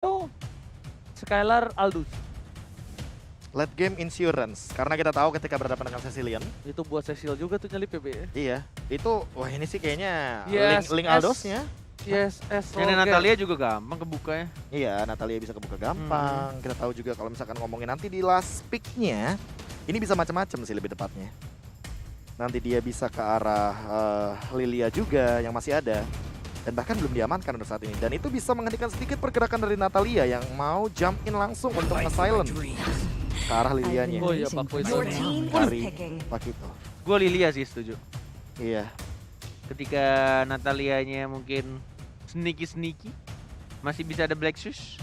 Oh, Skylar Aldous. Late game insurance, karena kita tahu ketika berhadapan dengan Cecilion. Itu buat Cecil juga tuh nyelip PB. Iya, itu wah ini sih kayaknya Yes, link S. Aldosnya. Yes, Ini Natalia juga gampang kebuka ya. Iya, Natalia bisa kebuka gampang. Kita tahu juga kalau misalkan ngomongin nanti di last pick-nya, ini bisa macam-macam sih lebih tepatnya. Nanti dia bisa ke arah Lilia juga yang masih ada. Dan bahkan belum diamankan untuk saat ini. Dan itu bisa menghentikan sedikit pergerakan dari Natalia yang mau jump in langsung untuk nge-silent ke arah Lilianya. Oh iya, Pak Poison. Kari Pak itu. Gue Lilia sih setuju. Iya. Ketika Natalianya mungkin sneaky, masih bisa ada Black Shoes.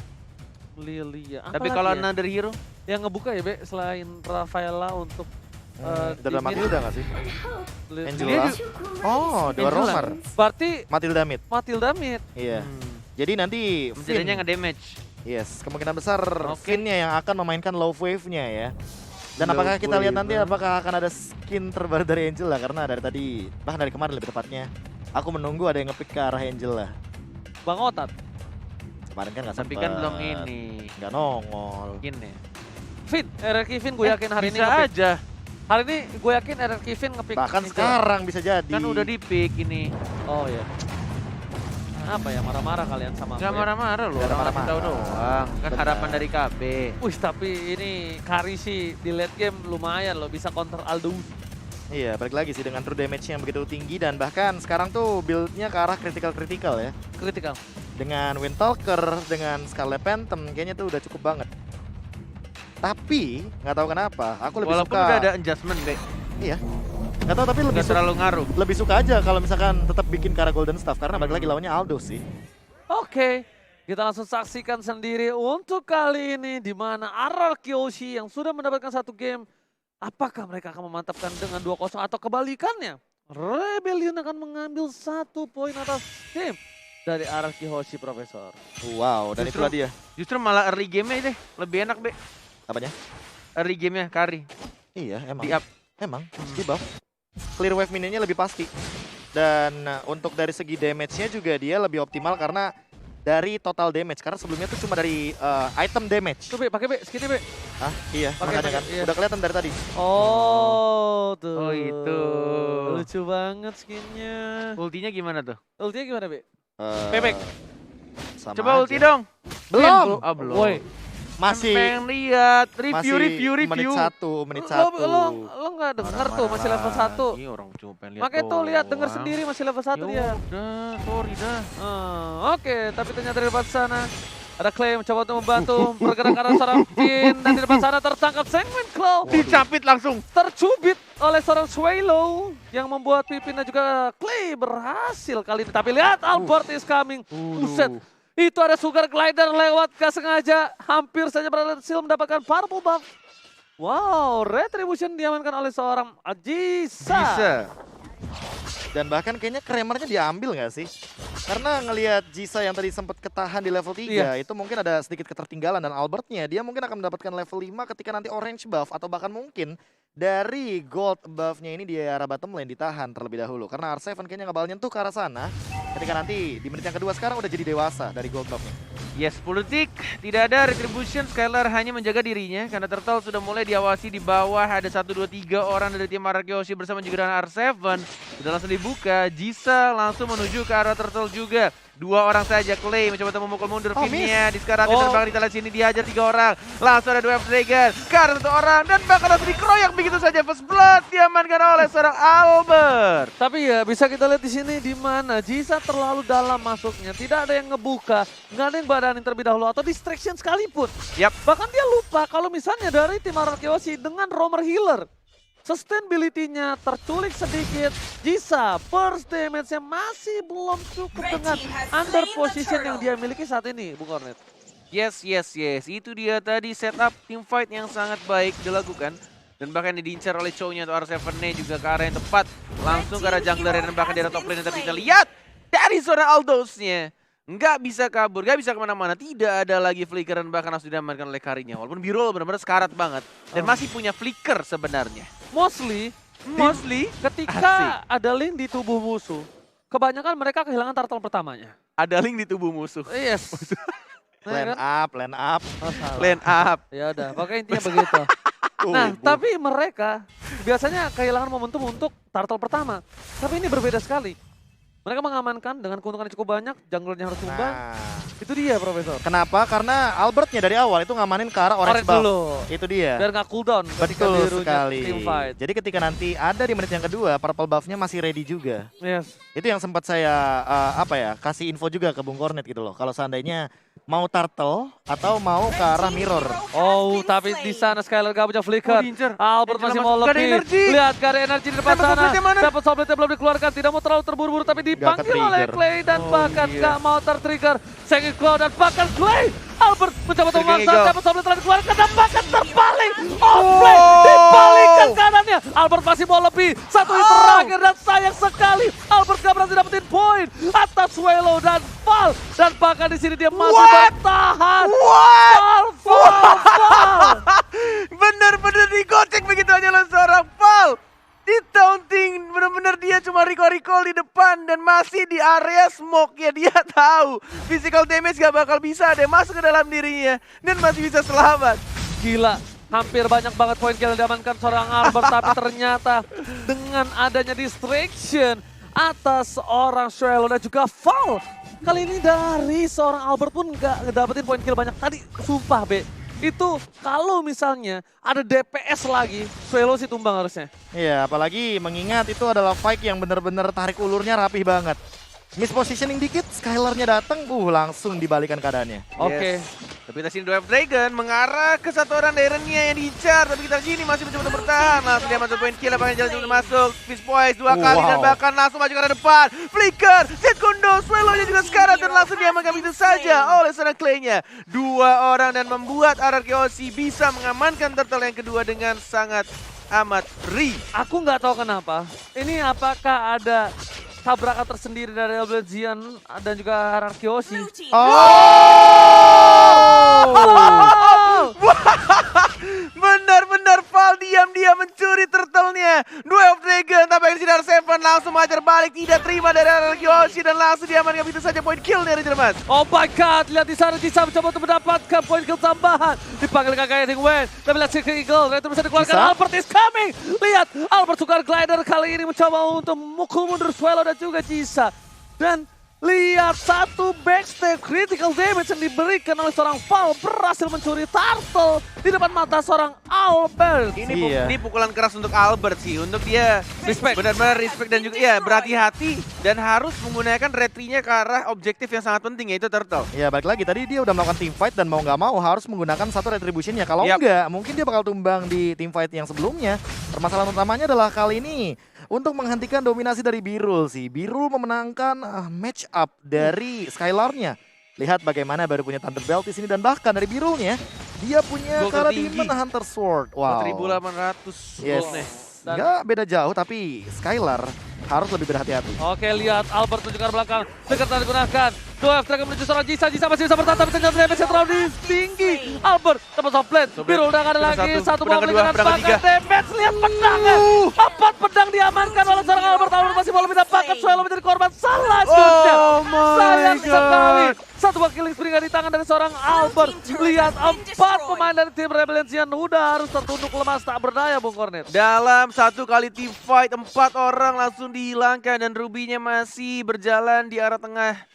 Lilia. Tapi kalau another hero, yang ngebuka ya, Be, selain Rafaela untuk Udah Matilda nggak sih? Lilia. Angela. Oh, dua Angela. roamer. Berarti Matilda mid. Matilda mid. Iya. Jadi nanti menjadinya Finn, nge-damage. yes, kemungkinan besar Oke. Finn-nya yang akan memainkan low wave-nya ya. Dan Low apakah kita lihat wave, nanti apakah akan ada skin terbaru dari Angela, karena dari tadi, bahkan dari kemarin lebih tepatnya, aku menunggu ada yang nge-pick ke arah Angela. Bang Otat. Kemarin kan nggak Tapi sempet. kan belum ini. Nggak nongol. Mungkin ya. Finn, RRQ Finn gue yakin hari ini bisa nge-pick. aja. Hari ini gue yakin RRQ Finn nge-pick. Bahkan Angela. sekarang bisa jadi. Kan udah di pick ini. Oh iya. Apa ya, marah-marah kalian sama Gak aku ya? marah-marah loh. Nggak ada Orang marah-marah. tahu doang. Kan Benar. harapan dari KB. Wih, tapi ini Kari sih di late game lumayan loh, bisa counter Aldous. Iya, balik lagi sih dengan true damage yang begitu tinggi dan bahkan sekarang tuh build-nya ke arah critical ya. Critical. Dengan Windtalker, dengan Scarlet Phantom, kayaknya tuh udah cukup banget. Tapi, nggak tahu kenapa, aku lebih Walaupun suka. udah ada adjustment, Be. Iya. Nggak tahu tapi lebih Gak terlalu ngaruh. lebih suka aja kalau misalkan tetap bikin ke arah Golden Staff karena balik lagi lawannya Aldo sih. Oke, kita langsung saksikan sendiri untuk kali ini di mana RR Kyoshi yang sudah mendapatkan satu game. Apakah mereka akan memantapkan dengan 2-0 atau kebalikannya? Rebellion akan mengambil 1 poin atas game dari RR Kyoshi, Profesor. Wow, dan Justru- itulah dia. Justru malah early game-nya deh. Lebih enak, Be. Apanya? Early game-nya, Kari. Iya, emang. Di up. Emang, di buff. Clear wave minionnya lebih pasti. Dan untuk dari segi damage-nya juga dia lebih optimal karena dari total damage. Karena sebelumnya tuh cuma dari item damage. Tuh, Be, pakai Be, skinny Be. Hah? Iya, Pakai, makanya kan. iya. Udah kelihatan dari tadi. Oh, tuh. Oh, itu. Lucu banget skinnya. Ultinya gimana tuh? Ultinya gimana, Be? Eh, Bebek. sama Coba aja. ulti dong. Belum. Ah, belum. Woi, Masih Pengen lihat masih review. menit satu. lo nggak denger tuh masih level 1. Iya, orang cuma pengen lihat. Makanya tuh lihat denger doang. sendiri masih level 1 dia. Udah, sorry dah. Oke, tapi ternyata di depan sana ada Clay mencoba untuk membantu pergerakan seorang Finn dan di depan sana tertangkap Sanguine Claw. Dicapit langsung. Tercubit oleh seorang Swallow yang membuat Pipin dan juga Clay berhasil kali ini. Tapi lihat Albert is coming. Buset. Itu ada Sugar Glider lewat gak sengaja. Hampir saja berhasil mendapatkan purple buff. Wow, Retribution diamankan oleh seorang Ajisa. Bisa. Dan bahkan kayaknya Kramernya diambil nggak sih? Karena ngelihat Jisa yang tadi sempat ketahan di level 3, Iya. itu mungkin ada sedikit ketertinggalan. Dan Albertnya, dia mungkin akan mendapatkan level 5 ketika nanti orange buff. Atau bahkan mungkin dari gold buff-nya ini di arah bottom lane ditahan terlebih dahulu. Karena R7 kayaknya nggak bakal nyentuh ke arah sana. Ketika nanti di menit yang kedua sekarang udah jadi dewasa dari gold buff-nya. Yes, 10 detik. Tidak ada retribution. Skylar hanya menjaga dirinya. Karena Turtle sudah mulai diawasi di bawah. Ada 1, 2, 3 orang dari tim Arakyoshi bersama juga dengan R7. Sudah langsung dibuka. Jisa langsung menuju ke arah Turtle juga. 2 orang saja. Clay mencoba untuk memukul mundur Finn-nya. Di sekarang terbang di telan sini. Dihajar 3 orang. Langsung ada 2 F-Dragon. Karena 1 orang. Dan bahkan langsung dikeroyak begitu saja. First Blood diamankan oleh seorang Albert. Tapi ya bisa kita lihat di sini di mana Jisa terlalu dalam masuknya. Tidak ada yang ngebuka, nggak ada yang badanin terlebih dahulu atau distraction sekalipun. Yap. Bahkan dia lupa kalau misalnya dari tim Arakyoshi dengan roamer healer. Sustainability-nya terculik sedikit. Jisa first damage-nya masih belum cukup dengan under position yang dia miliki saat ini, Bung Kornet. Yes. Itu dia tadi setup team fight yang sangat baik dilakukan. Dan bahkan diincar oleh Chow-nya atau R7-nya juga ke arah yang tepat. Langsung ke arah jungler dan bahkan di arah top lane. Tapi kita lihat dari seorang Aldous-nya. Nggak bisa kabur, nggak bisa kemana-mana. Tidak ada lagi flicker dan bahkan langsung diamankan oleh Karinya. Walaupun Birol benar-benar sekarat banget. Dan masih punya flicker sebenarnya. Mostly ketika ada link di tubuh musuh, kebanyakan mereka kehilangan turtle pertamanya. Ada link di tubuh musuh. Yes. Line up, line up. Oh, salah. Line up. Ya udah, pokoknya intinya begitu. Nah, tapi mereka biasanya kehilangan momentum untuk turtle pertama. Tapi ini berbeda sekali. Mereka mengamankan dengan keuntungan yang cukup banyak, junglernya harus tumbang. Nah, Itu dia, Profesor. kenapa? Karena Albertnya dari awal itu ngamanin ke arah orange Orange buff. dulu. Itu dia. Biar nggak cooldown ketika Betul birunya sekali. teamfight. Jadi ketika nanti ada di menit yang kedua, purple buff-nya masih ready juga. Yes. Itu yang sempat saya kasih info juga ke Bung Kornet gitu loh. Kalau seandainya mau turtle atau mau ke arah mirror. Oh, tapi di sana Skylar gak punya flicker. diincer. Albert Angela masih masuk. mau Gak ada lebih. energi. Lihat, gak ada energi di depan Dapat sana. sobletnya mana? Dapat sobletnya belum dikeluarkan. Tidak mau terlalu terburu-buru, tapi dipanggil oleh ke-trigger. Clay. Dan Oh, bahkan iya. gak mau tertrigger. Sengit Claw dan bahkan Clay. Albert mencoba untuk Trigger memaksa. Eagle. Dapat soblet telah dikeluarkan dan bahkan terbalik. Offlane dibalikkan kanannya. Albert masih mau lebih. Satu hit terakhir dan sayang sekali. Albert gak berhasil dapetin poin atas Swallow dan Val. Dan bahkan di sini dia masih bertahan. Val. Bener-bener digocek begitu hanya oleh seorang Val. Di taunting, bener-bener dia cuma recall di depan dan masih di area smoke ya. Dia tahu physical damage gak bakal bisa ada yang masuk ke dalam dirinya dan masih bisa selamat. Gila, hampir banyak banget poin kill yang diamankan seorang Albert. Tapi ternyata dengan adanya distraction atas seorang Swallow dan juga Val. Kali ini dari seorang Albert pun nggak ngedapetin poin kill banyak. Tadi sumpah Be, itu kalau misalnya ada DPS lagi, Swallow sih tumbang harusnya. Iya, apalagi mengingat itu adalah fight yang benar-benar tarik ulurnya rapih banget. Mispositioning dikit, Skylar-nya datang, langsung dibalikan keadaannya. Oke. Tapi kita sini Dwarf Dragon mengarah ke satu orang Darren-nya yang diincar. Tapi kita sini masih mencoba untuk bertahan. Langsung dia masuk poin kill, apakah jalan untuk masuk. Fist Poise 2 kali dan bahkan langsung maju ke arah depan. Flicker, Zekundo, Swallow-nya juga sekarang dan langsung diamankan begitu saja oleh seorang Clay-nya. 2 orang dan membuat RRQOC bisa mengamankan turtle yang kedua dengan sangat amat Aku nggak tahu kenapa. Ini apakah ada tabrakan tersendiri dari Elblezian dan juga Hierarchy. Benar-benar Val diam-diam mencuri turtle-nya. Dwarf Dragon tapi Sinar Seven langsung mengajar balik, tidak terima dari RRQOC dan langsung diamankan begitu saja poin kill dari Jerman. Oh my god, lihat di sana Jisa mencoba untuk mendapatkan poin kill tambahan. Dipanggil kakaknya Ding Wen. Tapi lihat si Eagle, itu bisa dikeluarkan. Bisa? Albert is coming. Lihat, Albert Sugar Glider kali ini mencoba untuk memukul mundur Swallow dan juga Jisa. Dan lihat satu backstab critical damage yang diberikan oleh seorang Val berhasil mencuri turtle di depan mata seorang Albert. Ini pukulan keras untuk Albert sih, untuk dia Respect. benar-benar respect dan juga ya berhati-hati dan harus menggunakan retry-nya ke arah objektif yang sangat penting yaitu turtle. Ya balik lagi, tadi dia udah melakukan team fight dan mau nggak mau harus menggunakan satu retribution-nya. Kalau Yap. enggak, mungkin dia bakal tumbang di team fight yang sebelumnya. Permasalahan utamanya adalah kali ini untuk menghentikan dominasi dari Birul sih. Birul memenangkan match up dari Skylar-nya. Lihat bagaimana baru punya Thunder Belt di sini dan bahkan dari Birulnya dia punya Gol Kara tertinggi. Demon Hunter Sword. Wow. 4.800 Yes. goldnya. Nggak beda jauh tapi Skylar harus lebih berhati-hati. Oke, lihat Albert menunjukkan belakang. Dekat digunakan. Dwarf Dragon menuju seorang Jisa. Jisa masih bisa bertahan tapi senjata damage yang terlalu tinggi. Albert dapat softplate. Biru udah ada lagi. Satu pedang mau kedua, belikan pedang bahkan ketiga. damage. Lihat pedangnya. 4 pedang diamankan oleh seorang Albert. Albert masih mau lebih dapatkan. Swallow menjadi korban selanjutnya. Oh my Sayang God. sekali. Satu killing spree di tangan dari seorang Albert. Lihat 4 pemain dari tim Rebellion udah harus tertunduk lemas tak berdaya Bung Kornet. Dalam satu kali team fight 4 orang langsung dihilangkan dan Ruby-nya masih berjalan di arah tengah.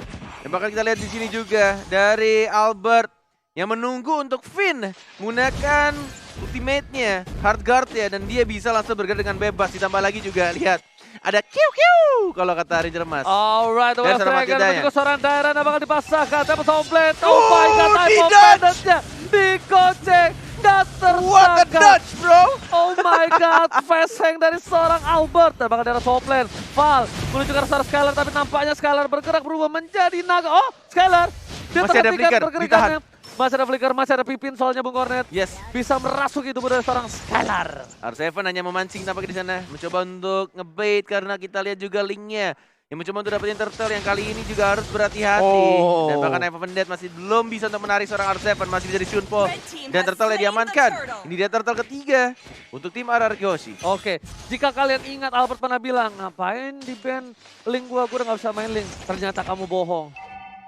Dan bahkan kita lihat di sini juga dari Albert yang menunggu untuk Finn menggunakan ultimate-nya, hard guard ya, dan dia bisa langsung bergerak dengan bebas. Ditambah lagi juga lihat ada kiu-kiu kalau kata Ranger Mas. Alright, the Dan West seorang Dragon Matidanya. dan juga seorang Dairan yang bakal dipasangkan. Dapat soundblade. Oh Oh, my god, time of tidak. bandage-nya dikocek. Gak What a tersangka. dodge, bro! Oh my god, fast hang dari seorang Albert. Dan bahkan dari soundblade. Val menuju ke arah seorang Skylar, tapi nampaknya Skylar bergerak berubah menjadi naga. Oh, Skylar. Dia Masih ada terhentikan flicker, pergerakannya. Masih ada flicker, masih ada pipin soalnya Bung Kornet. Yes. Bisa merasuki tubuh dari seorang Skylar. R7 hanya memancing tampaknya di sana, mencoba untuk ngebait karena kita lihat juga linknya yang mencoba untuk dapetin turtle yang kali ini juga harus berhati-hati. Oh. Dan bahkan Eva Vendet masih belum bisa untuk menarik seorang R7, masih bisa di Shunpo dan turtle yang diamankan. Ini dia turtle ketiga untuk tim RRQOC. Oke, jika kalian ingat Albert pernah bilang, ngapain di band link gua udah gak bisa main link. Ternyata kamu bohong.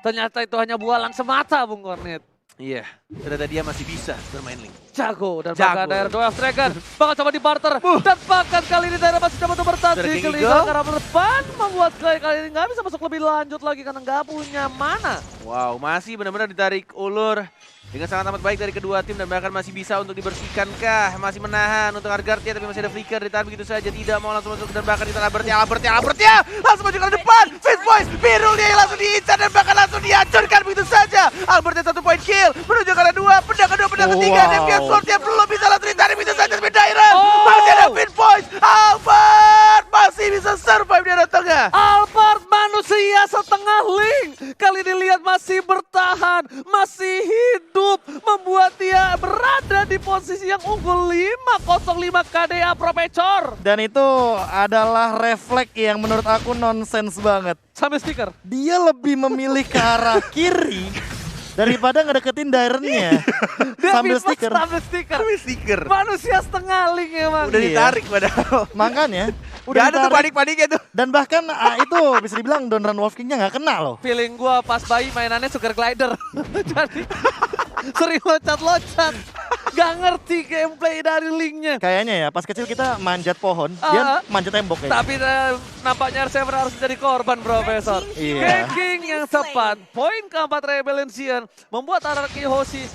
Ternyata itu hanya bualan semata Bung Kornet. Iya, ternyata dia masih bisa bermain Link. Jago dan Jago. bahkan daerah Dwarf Dragon bakal coba di barter dan bahkan kali ini daerah masih coba untuk bertahan Dari di King Eagle Eagle. karena berdepan membuat kali ini nggak bisa masuk lebih lanjut lagi karena nggak punya mana. Wow, masih benar-benar ditarik ulur dengan sangat amat baik dari kedua tim dan bahkan masih bisa untuk dibersihkankah, masih menahan untuk Argartia tapi masih ada flicker ditahan begitu saja, tidak mau langsung masuk dan bahkan ditahan Albertia langsung maju ke depan, Fizz Boys biru dia langsung diincar dan bahkan langsung dihancurkan begitu saja. Albertia 1 point kill menuju ke arah 2, pedang kedua, pedang ketiga, dan Fiat Slotnya belum bisa langsung ditarik begitu saja tapi Dairon masih ada Fizz Boys, Albert masih bisa survive di arah tengah. Albert manusia setengah Link kali ini lihat masih bertahan, masih hidup, membuat dia berada di posisi yang unggul 5-0-5 KDA Propecor. Dan itu adalah refleks yang menurut aku nonsens banget. Sampai stiker. Dia lebih memilih ke arah kiri daripada ngedeketin Dairon-nya. Sambil stiker. Sambil stiker. Stiker. Manusia setengah Link emang. Udah Iya. ditarik padahal. Makanya Udah udah ada tuh ditarik. panik-paniknya tuh. Dan bahkan itu bisa dibilang Don Run Wolf King-nya nggak kena loh. Feeling gua pas bayi mainannya sugar glider. Jadi sering loncat-loncat. Gak ngerti gameplay dari Link-nya. Kayaknya ya pas kecil kita manjat pohon, dia manjat tembok kayaknya. Tapi nampaknya R7 harus jadi korban, Profesor. Iya. Ganking yang tepat. Poin keempat Rebellion membuat Araki Hoshi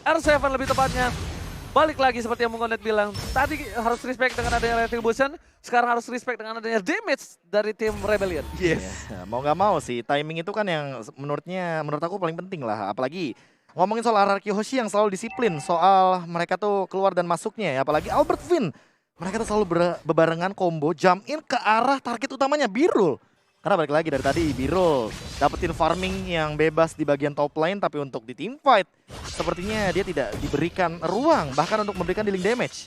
R7 lebih tepatnya. Balik lagi seperti yang Mungonet bilang. Tadi harus respect dengan adanya Retribution. Sekarang harus respect dengan adanya damage dari tim Rebellion. Yes. Ya, mau nggak mau sih, timing itu kan yang menurut aku paling penting lah. Apalagi ngomongin soal Araki Hoshi yang selalu disiplin soal mereka tuh keluar dan masuknya ya. Apalagi Albert Finn, mereka tuh selalu bebarengan combo jump in ke arah target utamanya Birul. Karena balik lagi dari tadi Birul dapetin farming yang bebas di bagian top lane, tapi untuk di team fight sepertinya dia tidak diberikan ruang bahkan untuk memberikan dealing damage.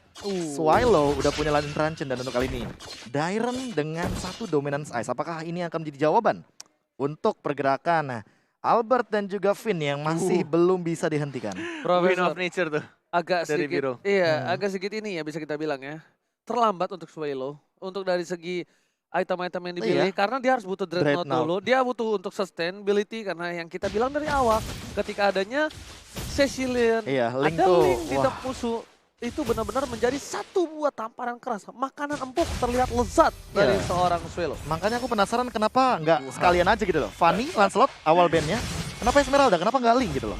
Swallow udah punya Ladin Truncheon dan untuk kali ini Dairon dengan 1 dominance ice. Apakah ini akan menjadi jawaban untuk pergerakan Albert dan juga Finn yang masih belum bisa dihentikan? Win Profesor of nature tuh. agak dari sedikit, Biro. iya agak sedikit ini ya bisa kita bilang ya. Terlambat untuk Swallow. Untuk dari segi item-item yang dipilih Iya. karena dia harus butuh Dreadnought Dreadnought. dulu. Dia butuh untuk sustainability karena yang kita bilang dari awal ketika adanya Cecilian, Iya, Link ada tuh, Link di wah. depan musuh itu benar-benar menjadi satu buah tamparan keras. Makanan empuk terlihat lezat dari Iya. seorang Swallow. Makanya aku penasaran kenapa nggak sekalian aja gitu loh. Fanny, Lancelot awal bandnya, kenapa Esmeralda, kenapa nggak Link gitu loh.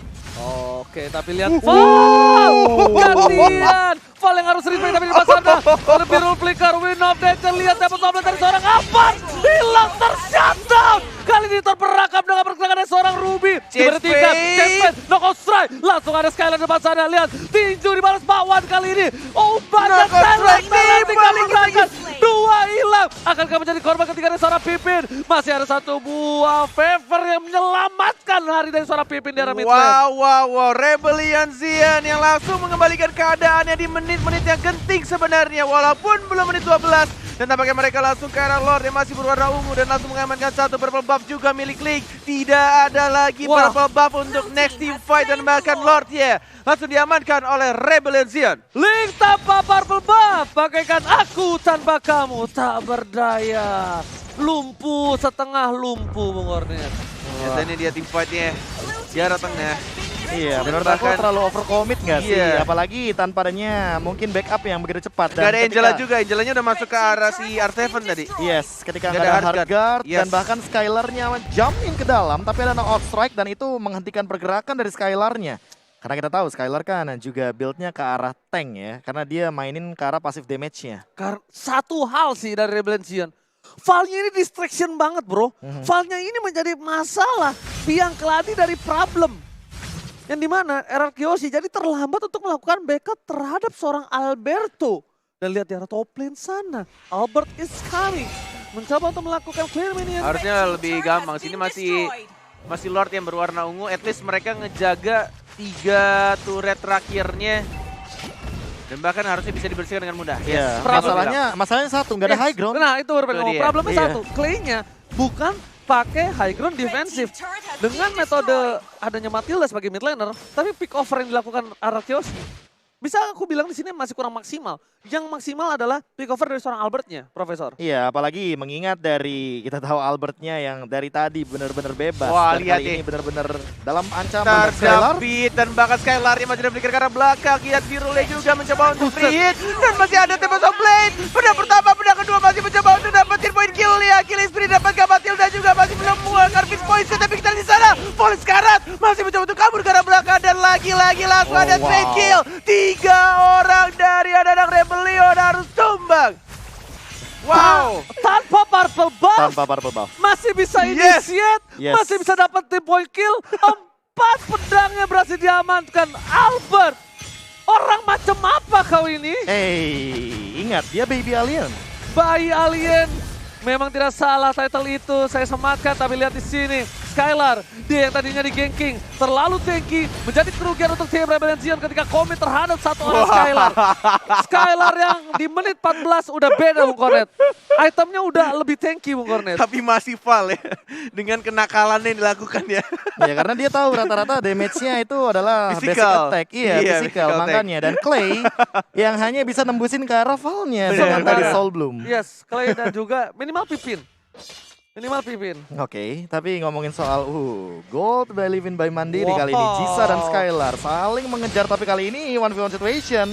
Oke, tapi lihat Val! Gantian! Val yang harus respect tapi di sana. Ada Birul flicker, win of nature. Lihat dapat tablet dari seorang Alphard. Hilang tershutdown. Kali ini terperangkap dengan pergerakan dari seorang Ruby. Diberi tingkat, Champion, knockout strike. Langsung ada Skylar di depan sana. Lihat, tinju dibalas bakwan kali ini. Oh, banyak Knockout strike talent nih, balik pergerakan. Dua hilang. Akankah menjadi korban ketiga dari seorang Pipin? Masih ada satu buah favor yang menyelamatkan hari dari seorang Pipin di arah mid lane. Wow, Rebellion Xian yang langsung mengembalikan keadaannya di menit-menit yang genting sebenarnya. Walaupun belum menit 12. Dan tampaknya mereka langsung ke arah Lord yang masih berwarna ungu dan langsung mengamankan satu purple buff juga milik Link. Tidak ada lagi Wah. purple buff untuk next team fight dan bahkan Lord ya. Langsung diamankan oleh Rebellion Xian. Link tanpa purple buff, bagaikan aku tanpa kamu tak berdaya. Lumpuh, setengah lumpuh Bung Hornet. Biasanya dia team fight-nya di arah tengah. Iya, Dan menurut aku bahkan- terlalu overcommit nggak sih? Iya. Apalagi tanpa adanya mungkin backup yang begitu cepat. Gak ada Angela ketika- juga, Angelanya udah masuk ke arah si R7 tadi. Yes, ketika Nggak nggak ada ada hard hard guard Yes. dan bahkan Skylarnya jump in ke dalam, tapi ada knockout strike dan itu menghentikan pergerakan dari Skylarnya. Karena kita tahu Skylar kan juga build-nya ke arah tank ya, karena dia mainin ke arah passive damage-nya. Karena satu hal sih dari Rebellion, Val-nya ini distraction banget bro. Val-nya ini menjadi masalah, biang keladi dari problem. Yang dimana RRQ Hoshi jadi terlambat untuk melakukan backup terhadap seorang Alberto. Dan lihat di arah top lane sana, Albert is coming. Mencoba untuk melakukan clear minion. Harusnya lebih gampang. Sini masih Lord yang berwarna ungu. At least mereka ngejaga 3 turret terakhirnya. Dan bahkan harusnya bisa dibersihkan dengan mudah. Iya, Problem. masalahnya satu, nggak ada high ground. Nah itu baru pengen Itu ngomong. dia. Problemnya Iya. satu, Clay-nya bukan pakai high ground defensif. Dengan metode adanya Matilda sebagai mid laner, tapi pick over yang dilakukan Araki Hoshi. bisa aku bilang di sini masih kurang maksimal. Yang maksimal adalah pick over dari seorang Albertnya, Profesor. Iya, apalagi mengingat dari kita tahu Albertnya yang dari tadi benar-benar bebas. Wah, dan lihat kali dih. ini benar-benar dalam ancaman. Dan Skylar, David dan bahkan Skylar yang masih berpikir ke arah belakang. Lihat Birule juga mencoba untuk free hit. Dan masih ada Tempest of Blade. Pedang pertama, pedang kedua masih mencoba untuk dapetin poin kill ya. Killing Spree dapat Matilda juga masih belum mengeluarkan Fist Poison. Tapi kita di sana. Volley Karat masih mencoba untuk kabur ke arah belakang. Dan lagi-lagi langsung ada trade kill. 3 orang dari anak-anak Rebellion harus tumbang. Wow. Tanpa purple buff. tanpa purple buff. Masih bisa Yes. initiate, Yes. masih bisa dapat tim point kill. 4 pedangnya berhasil diamankan. Albert, orang macam apa kau ini? Ingat dia baby alien. Bayi alien. Memang tidak salah title itu, saya sematkan, tapi lihat di sini. Skylar, dia yang tadinya di ganking, terlalu tanky, menjadi kerugian untuk tim Rebellion Zion ketika komit terhadap satu orang Skylar. Skylar yang di menit 14 udah beda Bung Kornet. Itemnya udah lebih tanky Bung Kornet. Tapi masih fail ya. Dengan kenakalan yang dilakukan ya. Ya karena dia tahu rata-rata damage-nya itu adalah basic Physical. attack. Iya, Iya, physical physical attack. makanya. Dan Clay yang hanya bisa nembusin ke arah Val-nya dengan Benar. tadi Soul Bloom. Yes, Clay dan juga minimal Pipin. Minimal Pipin. Oke, tapi ngomongin soal Gold by Living by Mandiri Wow. kali ini. Jisa dan Skylar saling mengejar, tapi kali ini 1v1 situation.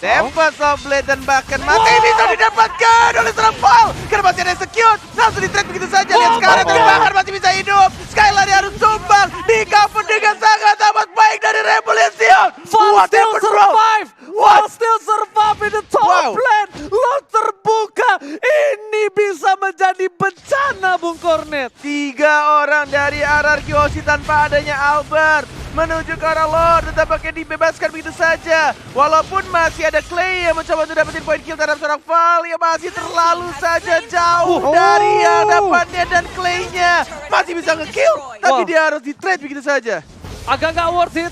Tempest of Blade dan bahkan mati bisa didapatkan oleh seorang Val. Karena masih ada execute. Langsung di-trade begitu saja. Lihat sekarang my dan God. bahkan masih bisa hidup. Skylar yang harus tumbang. Di cover dengan sangat amat baik dari Rebellion Zion. Val What still happened, bro? survive! Val What? still survive in the top Wow. lane! Lot terbuka! Ini bisa menjadi bencana Bung Kornet! 3 orang dari RRQ Hoshi tanpa adanya Albert menuju ke arah Lord, tampaknya dibebaskan begitu saja. Walaupun masih ada Clay yang mencoba untuk dapetin poin kill terhadap seorang Val yang masih terlalu saja jauh dari hadapannya, dan Clay-nya masih bisa nge-kill, tapi Wah. dia harus di-trade begitu saja. Agak nggak worth it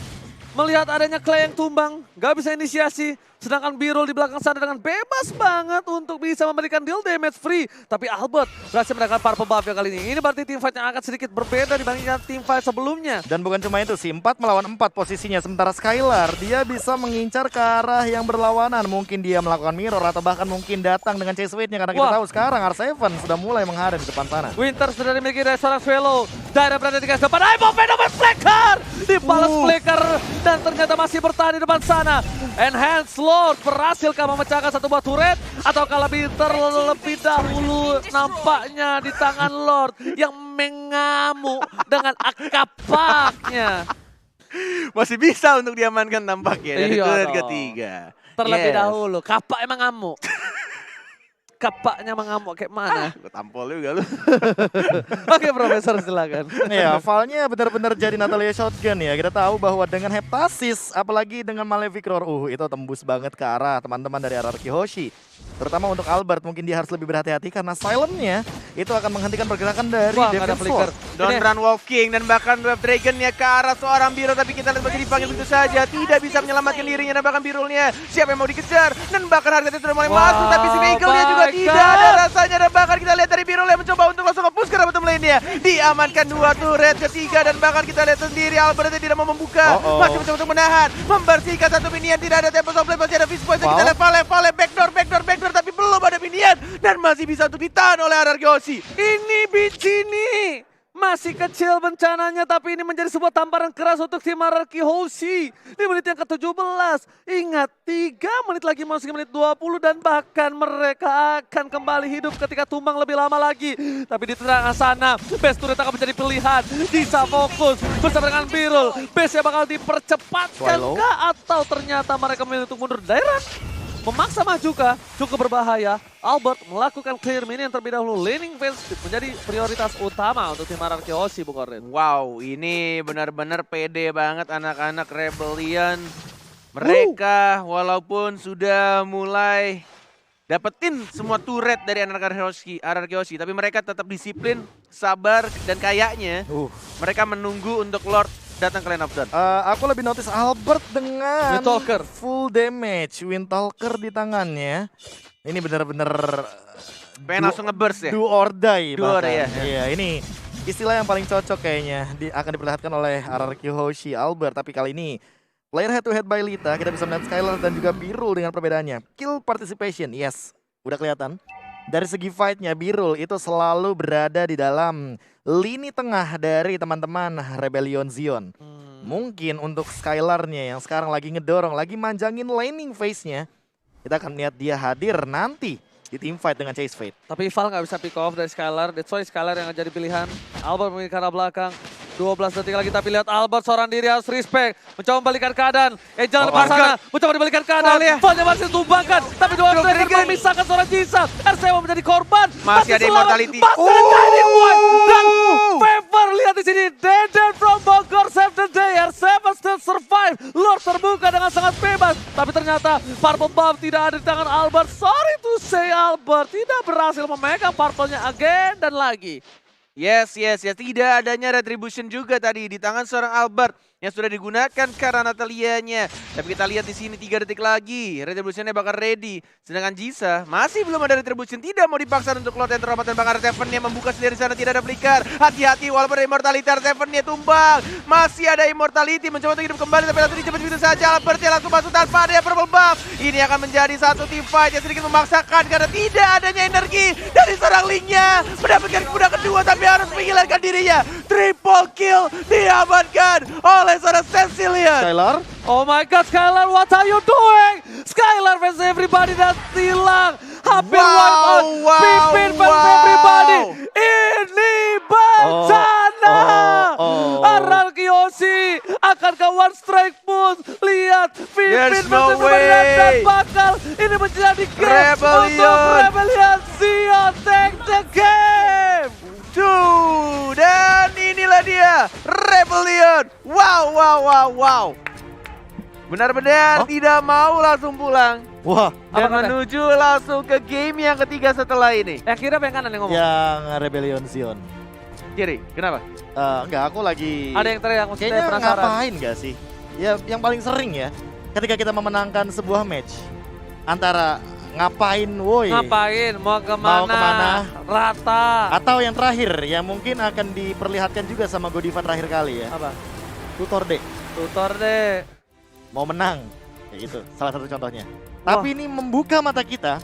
melihat adanya Clay yang tumbang, nggak bisa inisiasi. Sedangkan Birul di belakang sana dengan bebas banget untuk bisa memberikan deal damage free. Tapi Albert berhasil mendapatkan purple buff yang kali ini. Ini berarti team fight yang akan sedikit berbeda dibandingkan team fight sebelumnya. Dan bukan cuma itu sih, 4 melawan 4 posisinya. Sementara Skylar, dia bisa mengincar ke arah yang berlawanan. Mungkin dia melakukan mirror atau bahkan mungkin datang dengan chase wait-nya. Karena kita Wah. tahu sekarang R7 sudah mulai menghadap di depan sana. Winter sudah dimiliki dari seorang Swallow. Daerah berada di garis depan. Ayo Fenomen Flicker! Dibalas Flicker dan ternyata masih bertahan di depan sana. Enhance Lord berhasilkah memecahkan satu buah turret? Ataukah lebih terlebih dahulu nampaknya di tangan Lord yang mengamuk dengan akapaknya. Masih bisa untuk diamankan tampaknya dari Iya turret dong. ketiga. Terlebih Yes. dahulu, kapak emang ngamuk. Kapaknya mengamuk kayak mana? Gue tampol juga lu. Oke Profesor silakan. Ya, Val-nya benar-benar jadi Natalia Shotgun ya. Kita tahu bahwa dengan Heptasis, apalagi dengan Malefic Roar, itu tembus banget ke arah teman-teman dari RRQ Hoshi. Terutama untuk Albert, mungkin dia harus lebih berhati-hati karena silent-nya itu akan menghentikan pergerakan dari Wah, nggak ada Defense flicker. Force. Don't Ini- Run Wolf King dan bahkan Wave Dragon-nya ke arah seorang Biro, tapi kita lihat masih dipanggil begitu saja. Tidak bisa menyelamatkan dirinya dan bahkan Birulnya siapa yang mau dikejar, dan bahkan harganya sudah mulai Wah, masuk, tapi si Eagle-nya juga my tidak God. ada rasanya, dan bahkan kita lihat dari Birul yang mencoba untuk langsung nge-push ke arah bottom lane-nya. Diamankan 2 turret ketiga, dan bahkan kita lihat sendiri Albert tidak mau membuka, masih mencoba untuk menahan, membersihkan satu minion. Tidak ada Tempest of Blade, masih ada Fist Poison. Kita lihat Vale backdoor, tapi belum ada minion dan masih bisa untuk ditahan oleh RRQ Hoshi. Ini Bicini masih kecil bencananya, tapi ini menjadi sebuah tamparan keras untuk tim RRQ Hoshi. Di menit yang ke-17, ingat 3 menit lagi masuk ke menit 20 dan bahkan mereka akan kembali hidup ketika tumbang lebih lama lagi. Tapi di tengah sana, base turret akan menjadi pilihan. Bisa fokus bersama dengan Birul. Base-nya bakal dipercepatkan Swallow. kah? Atau ternyata mereka memilih untuk mundur daerah? Memaksa maju kah? Cukup berbahaya. Albert melakukan clear minion terlebih dahulu. Laning phase menjadi prioritas utama untuk tim RRQ Hoshi, Bung Kornet. Wow, ini benar-benar pede banget anak-anak Rebellion. Mereka walaupun sudah mulai dapetin semua turret dari anak-anak RRQ Hoshi, tapi mereka tetap disiplin, sabar, dan kayaknya mereka menunggu untuk Lord datang ke Lane of Dawn. Aku lebih notice Albert dengan Windtalker. full damage, Windtalker di tangannya. Ini benar-benar Pengen langsung nge-burst ya? do or die. Do or bahkan. die, ya. Iya, ini istilah yang paling cocok kayaknya akan diperlihatkan oleh RRQ Hoshi Albert. Tapi kali ini Player head to head by Lita, kita bisa melihat Skylar dan juga Birul dengan perbedaannya. Kill participation, yes, udah kelihatan. Dari segi fightnya, Birul itu selalu berada di dalam lini tengah dari teman-teman Rebellion Zion. Mungkin untuk Skylarnya yang sekarang lagi ngedorong, lagi manjangin laning phase-nya, kita akan lihat dia hadir nanti di team fight dengan Chase Fate. Tapi Val nggak bisa pick off dari Skylar. That's why Skylar yang jadi pilihan. Albert memiliki arah belakang. 12 detik lagi tapi lihat Albert seorang diri harus respect. Mencoba membalikan keadaan. Jangan lepas sana. Mencoba dibalikan keadaan. Valnya masih tumbangkan. Tapi 2 detik memisahkan seorang Jisa. RCW menjadi korban. Masih ada immortality. Masih ada Shining Point. Dan Favor lihat di sini. Deden from Bogor save the day. R7 still survive. Lord terbuka dengan sangat bebas. Tapi ternyata Purple Buff tidak ada di tangan Albert. Sorry to say Albert tidak berhasil memegang purple-nya again dan lagi. Yes. Tidak adanya retribution juga tadi di tangan seorang Albert yang sudah digunakan karena Natalianya. Tapi kita lihat di sini 3 detik lagi, retributionnya bakal ready. Sedangkan Jisa masih belum ada retribution, tidak mau dipaksa untuk Lord yang terhormat dan Bang R7-nya membuka sendiri sana, tidak ada flicker. Hati-hati walaupun ada immortality, R7-nya tumbang. Masih ada immortality, mencoba untuk hidup kembali tapi langsung dicepat begitu saja. Albert yang langsung masuk tanpa ada purple buff. Ini akan menjadi satu team fight yang sedikit memaksakan karena tidak adanya energi dari seorang Link-nya. Mendapatkan kuda kedua tapi harus menghilangkan dirinya. Triple kill diamankan oleh seorang Cecilion. Skylar, Oh my god, Skylar, what are you doing? Skylar versus everybody dan hilang. Hampir wipe out. Pipin versus everybody. Ini bencana. Aralkiosi akankah one strike push? Lihat, Pipin There's versus no everybody way. dan bakal. Ini menjadi game Rebellion. untuk Rebellion. Zion take the game. Dan inilah dia Rebellion. Wow. Benar-benar tidak mau langsung pulang wah, dan Apa katanya? menuju langsung ke game yang ketiga setelah ini. Kira yang kanan yang ngomong. yang Rebellion Zion. Kiri, kenapa? Enggak, aku lagi Ada yang teriak, maksudnya kayaknya penasaran. ngapain gak sih? Ya yang paling sering ya, ketika kita memenangkan sebuah match antara ngapain woi Ngapain? Mau kemana? Rata. atau yang terakhir yang mungkin akan diperlihatkan juga sama Godiva terakhir kali ya. Apa? Tutor deh, Tutor deh. mau menang. Kayak gitu, salah satu contohnya. Wah. Tapi ini membuka mata kita